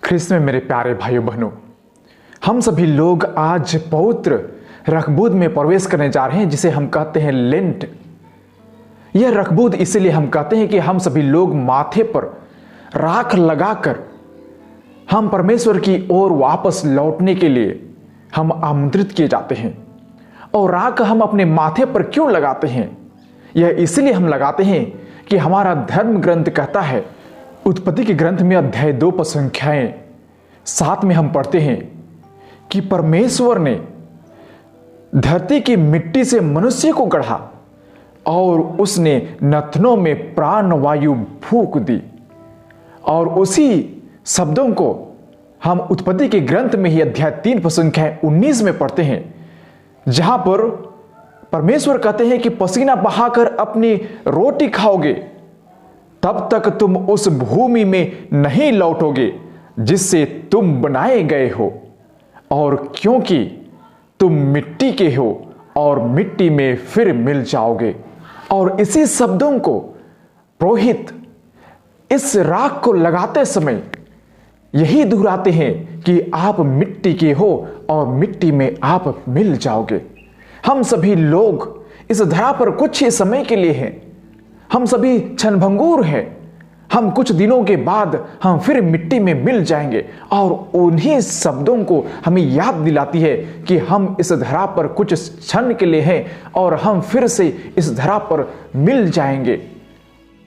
ख्रिस्त में मेरे प्यारे भाइयों बहनों, हम सभी लोग आज पवित्र रखबूद में प्रवेश करने जा रहे हैं, जिसे हम कहते हैं लेंट। यह रखबूद इसलिए हम कहते हैं कि हम सभी लोग माथे पर राख लगाकर हम परमेश्वर की ओर वापस लौटने के लिए हम आमंत्रित किए जाते हैं। और राख हम अपने माथे पर क्यों लगाते हैं? यह इसलिए हम लगाते हैं कि हमारा धर्म ग्रंथ कहता है, उत्पत्ति के ग्रंथ में अध्याय 2 पर संख्याएं 7 में हम पढ़ते हैं कि परमेश्वर ने धरती की मिट्टी से मनुष्य को गढ़ा और उसने नथनों में प्राण वायु फूंक दी। और उसी शब्दों को हम उत्पत्ति के ग्रंथ में ही अध्याय 3 पर संख्या 19 में पढ़ते हैं, जहां पर परमेश्वर कहते हैं कि पसीना बहाकर अपनी रोटी खाओगे तब तक तुम उस भूमि में नहीं लौटोगे जिससे तुम बनाए गए हो, और क्योंकि तुम मिट्टी के हो और मिट्टी में फिर मिल जाओगे। और इसी शब्दों को पुरोहित इस राख को लगाते समय यही दोहराते हैं कि आप मिट्टी के हो और मिट्टी में आप मिल जाओगे। हम सभी लोग इस धरा पर कुछ ही समय के लिए हैं, हम सभी क्षणभंगुर हैं। हम कुछ दिनों के बाद हम फिर मिट्टी में मिल जाएंगे, और उन्हीं शब्दों को हमें याद दिलाती है कि हम इस धरा पर कुछ क्षण के लिए हैं और हम फिर से इस धरा पर मिल जाएंगे।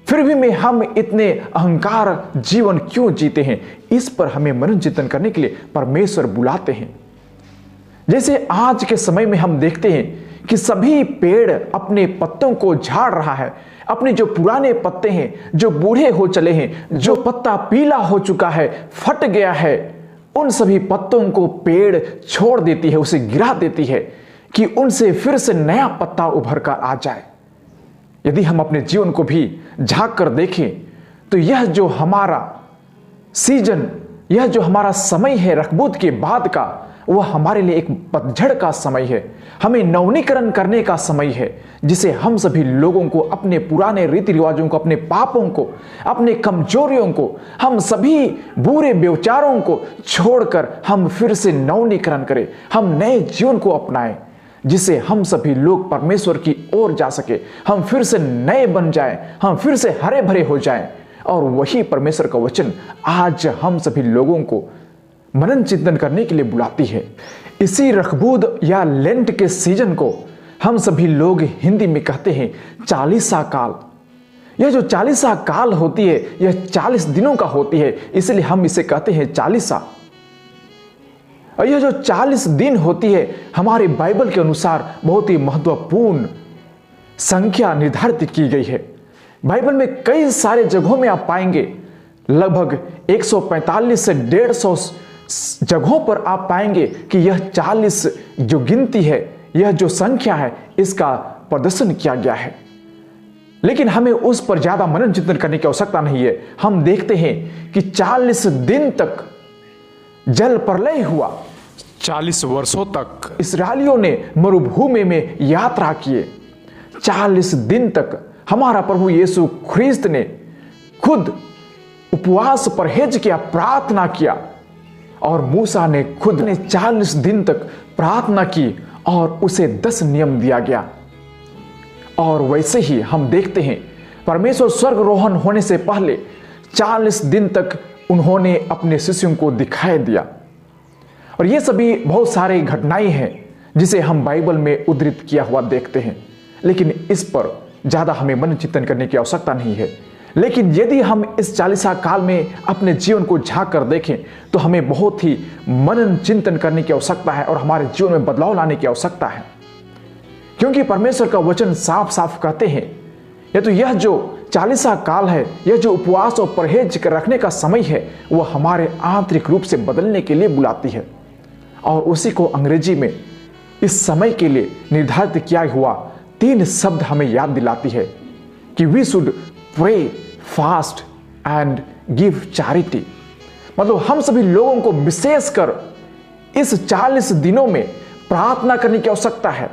फिर भी में हम इतने अहंकार जीवन क्यों जीते हैं, इस पर हमें मनन चिंतन करने के लिए परमेश्वर बुलाते हैं। जैसे आज के समय में हम देखते हैं कि सभी पेड़ अपने पत्तों को झाड़ रहा है। अपने जो पुराने पत्ते हैं, जो बूढ़े हो चले हैं, जो पत्ता पीला हो चुका है, फट गया है, उन सभी पत्तों को पेड़ छोड़ देती है, उसे गिरा देती है कि उनसे फिर से नया पत्ता उभर कर आ जाए। यदि हम अपने जीवन को भी झांक कर देखें तो यह जो हमारा सीजन, यह जो हमारा समय है रखबूद के बाद का, वह हमारे लिए एक पतझड़ का समय है। हमें नवीनीकरण करने का समय है, जिसे हम सभी लोगों को अपने पुराने रीति रिवाजों को, अपने पापों को, अपने कमजोरियों को, हम सभी बुरे व्यवचारों को छोड़कर हम फिर से नवीनीकरण करें, हम नए जीवन को अपनाएं, जिसे हम सभी लोग परमेश्वर की ओर जा सके, हम फिर से नए बन जाएं, हम फिर से हरे भरे हो जाएं। और वही परमेश्वर का वचन आज हम सभी लोगों को मनन चिंतन करने के लिए बुलाती है। इसी रखबूद या लेंट के सीजन को हम सभी लोग हिंदी में कहते हैं चालीसा काल। यह जो चालीसा काल होती है, यह 40 दिनों का होती है, इसलिए हम इसे कहते हैं चालीसा। और यह जो 40 दिन होती है, हमारे बाइबल के अनुसार बहुत ही महत्वपूर्ण संख्या निर्धारित की गई है। बाइबल में कई सारे जगहों में आप पाएंगे, लगभग 145 से 150 जगहों पर आप पाएंगे कि यह 40 जो गिनती है, यह जो संख्या है, इसका प्रदर्शन किया गया है। लेकिन हमें उस पर ज्यादा मनन चिंतन करने की आवश्यकता नहीं है। हम देखते हैं कि 40 दिन तक जल प्रलय हुआ। 40 वर्षों तक इस्राएलियों ने मरुभूमि में यात्रा किए। 40 दिन तक हमारा प्रभु यीशु ख्रिस्त ने खुद उपवास परहेज किया, प्रार्थना किया, और मूसा ने खुद ने 40 दिन तक प्रार्थना की और उसे 10 नियम दिया गया। और वैसे ही हम देखते हैं परमेश्वर स्वर्गारोहण होने से पहले 40 दिन तक उन्होंने अपने शिष्यों को दिखाई दिया। और ये सभी बहुत सारे घटनाएं हैं जिसे हम बाइबल में उद्धृत किया हुआ देखते हैं, लेकिन इस पर ज्यादा हमें मन चिंतन करने की आवश्यकता नहीं है। लेकिन यदि हम इस चालीसा काल में अपने जीवन को झांक कर देखें तो हमें बहुत ही मनन चिंतन करने की आवश्यकता है और हमारे जीवन में बदलाव लाने की आवश्यकता है, क्योंकि परमेश्वर का वचन साफ साफ कहते हैं यह जो चालीसा काल है, यह जो उपवास और परहेज रखने का समय है, वह हमारे आंतरिक रूप से बदलने के लिए बुलाती है। और उसी को अंग्रेजी में इस समय के लिए निर्धारित किया हुआ 3 शब्द हमें याद दिलाती है कि we should pray, fast and give charity. मतलब हम सभी लोगों को विशेषकर इस 40 दिनों में प्रार्थना करने की आवश्यकता है।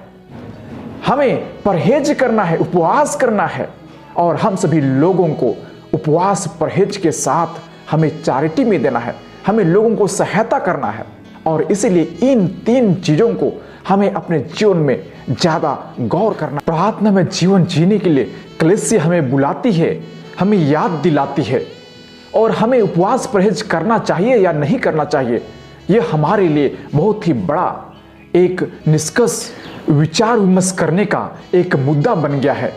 हमें परहेज करना है, उपवास करना है, और हम सभी लोगों को उपवास परहेज के साथ हमें चैरिटी में देना है, हमें लोगों को सहायता करना है। और इसीलिए इन 3 चीज़ों को हमें अपने जीवन में ज़्यादा गौर करना। प्रार्थना में जीवन जीने के लिए कलीसिया हमें बुलाती है, हमें याद दिलाती है, और हमें उपवास परहेज करना चाहिए या नहीं करना चाहिए, यह हमारे लिए बहुत ही बड़ा एक निष्कर्ष विचार विमर्श करने का एक मुद्दा बन गया है।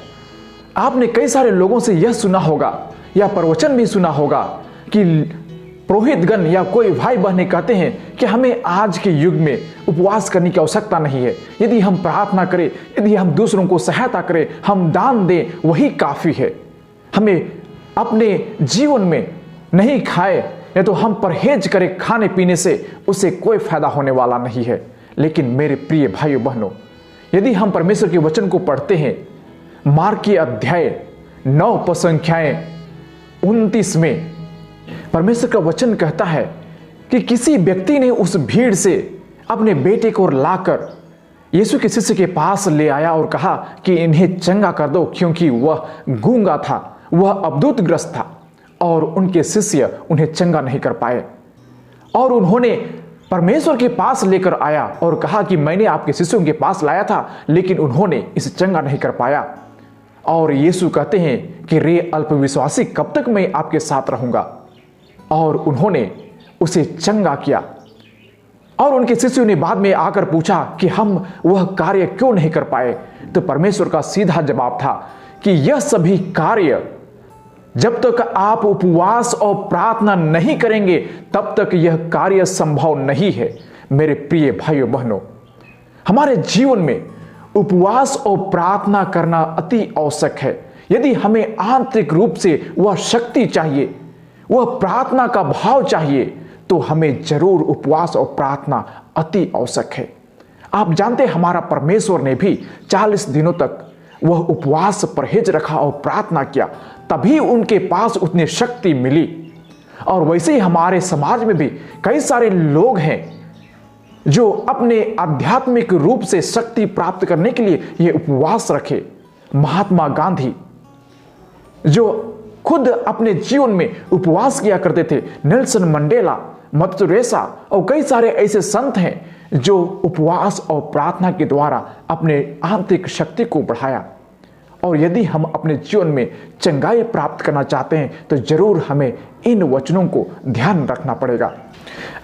आपने कई सारे लोगों से यह सुना होगा या प्रवचन भी सुना होगा कि पुरोहितगण या कोई भाई बहनें कहते हैं कि हमें आज के युग में उपवास करने की आवश्यकता नहीं है। यदि हम प्रार्थना करें, यदि हम दूसरों को सहायता करें, हम दान दें, वही काफ़ी है। हमें अपने जीवन में नहीं खाए या तो हम परहेज करें खाने पीने से, उससे कोई फायदा होने वाला नहीं है। लेकिन मेरे प्रिय भाइयों बहनों, यदि हम परमेश्वर के वचन को पढ़ते हैं, मार्क के अध्याय 9 पद संख्याएं 29 में परमेश्वर का वचन कहता है कि किसी व्यक्ति ने उस भीड़ से अपने बेटे को लाकर यीशु के शिष्य के पास ले आया और कहा कि इन्हें चंगा कर दो, क्योंकि वह गूंगा था, वह अवधूतग्रस्त था, और उनके शिष्य उन्हें चंगा नहीं कर पाए। और उन्होंने परमेश्वर के पास लेकर आया और कहा कि मैंने आपके शिष्यों के पास लाया था, लेकिन उन्होंने इसे चंगा नहीं कर पाया। और यीशु कहते हैं कि रे अल्पविश्वासी, कब तक मैं आपके साथ रहूंगा। और उन्होंने उसे चंगा किया। और उनके शिष्यों ने बाद में आकर पूछा कि हम वह कार्य क्यों नहीं कर पाए। तो परमेश्वर का सीधा जवाब था कि यह सभी कार्य जब तक आप उपवास और प्रार्थना नहीं करेंगे, तब तक यह कार्य संभव नहीं है। मेरे प्रिय भाइयों बहनों, हमारे जीवन में उपवास और प्रार्थना करना अति आवश्यक है। यदि हमें आंतरिक रूप से वह शक्ति चाहिए, वह प्रार्थना का भाव चाहिए, तो हमें जरूर उपवास और प्रार्थना अति आवश्यक है। आप जानते हैं, हमारा परमेश्वर ने भी 40 दिनों तक वह उपवास परहेज रखा और प्रार्थना किया, तभी उनके पास उतनी शक्ति मिली। और वैसे ही हमारे समाज में भी कई सारे लोग हैं जो अपने आध्यात्मिक रूप से शक्ति प्राप्त करने के लिए ये उपवास रखे। महात्मा गांधी जो खुद अपने जीवन में उपवास किया करते थे, नेल्सन मंडेला, मदर टेरेसा और कई सारे ऐसे संत हैं जो उपवास और प्रार्थना के द्वारा अपने आंतरिक शक्ति को बढ़ाया। और यदि हम अपने जीवन में चंगाई प्राप्त करना चाहते हैं तो जरूर हमें इन वचनों को ध्यान रखना पड़ेगा।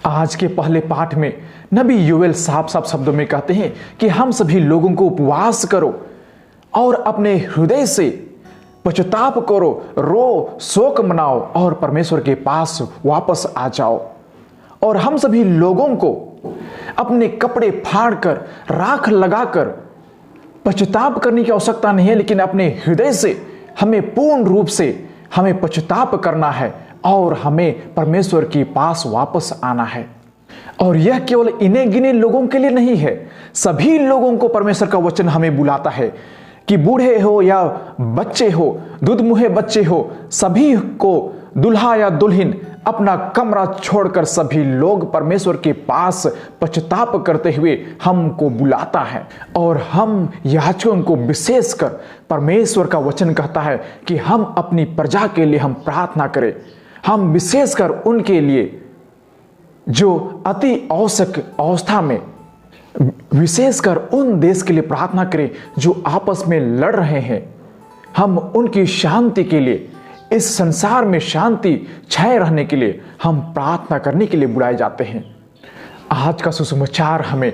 आज के पहले पाठ में नबी योएल साफ साफ शब्दों में कहते हैं कि हम सभी लोगों को उपवास करो और अपने हृदय से पश्चाताप करो, रो, शोक मनाओ और परमेश्वर के पास वापस आ जाओ। और हम सभी लोगों को अपने कपड़े फाड़कर, राख लगाकर पश्चाताप करने की आवश्यकता नहीं है, लेकिन अपने हृदय से हमें पूर्ण रूप से हमें पश्चाताप करना है और हमें परमेश्वर के पास वापस आना है। और यह केवल इन्हें गिने लोगों के लिए नहीं है, सभी लोगों को परमेश्वर का वचन हमें बुलाता है कि बूढ़े हो या बच्चे हो, दूधमुहे बच्चे हो, सभी को, दुल्हा या दुल्हन, अपना कमरा छोड़कर सभी लोग परमेश्वर के पास पश्चाताप करते हुए हमको बुलाता है। और हम याजकों को विशेषकर परमेश्वर का वचन कहता है कि हम अपनी प्रजा के लिए हम प्रार्थना करें। हम विशेषकर उनके लिए जो अति आवश्यक अवस्था में, विशेषकर उन देश के लिए प्रार्थना करें जो आपस में लड़ रहे हैं। हम उनकी शांति के लिए, इस संसार में शांति छाए रहने के लिए हम प्रार्थना करने के लिए बुलाए जाते हैं। आज का सुसमाचार हमें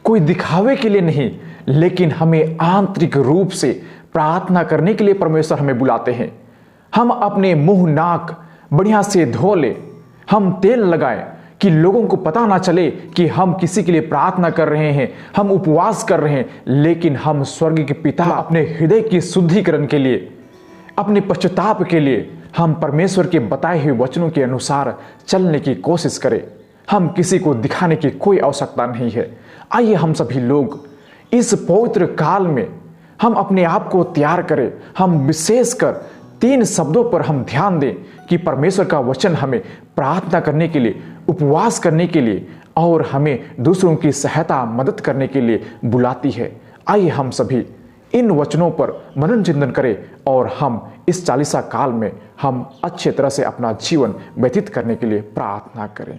कोई दिखावे के लिए नहीं, लेकिन हमें आंतरिक रूप से प्रार्थना करने के लिए परमेश्वर हमें बुलाते हैं। हम अपने मुंह नाक बढ़िया से धो ले, हम तेल लगाएं कि लोगों को पता ना चले कि हम किसी के लिए प्रार्थना कर रहे हैं, हम उपवास कर रहे हैं, लेकिन हम स्वर्ग के पिता अपने हृदय की शुद्धिकरण के लिए, अपने पश्चाताप के लिए हम परमेश्वर के बताए हुए वचनों के अनुसार चलने की कोशिश करें। हम किसी को दिखाने की कोई आवश्यकता नहीं है। आइए हम सभी लोग इस पवित्र काल में हम अपने आप को तैयार करें। हम विशेषकर 3 शब्दों पर हम ध्यान दें कि परमेश्वर का वचन हमें प्रार्थना करने के लिए, उपवास करने के लिए और हमें दूसरों की सहायता, मदद करने के लिए बुलाती है। आइए हम सभी इन वचनों पर मनन चिंतन करें और हम इस 40 काल में हम अच्छे तरह से अपना जीवन व्यतीत करने के लिए प्रार्थना करें।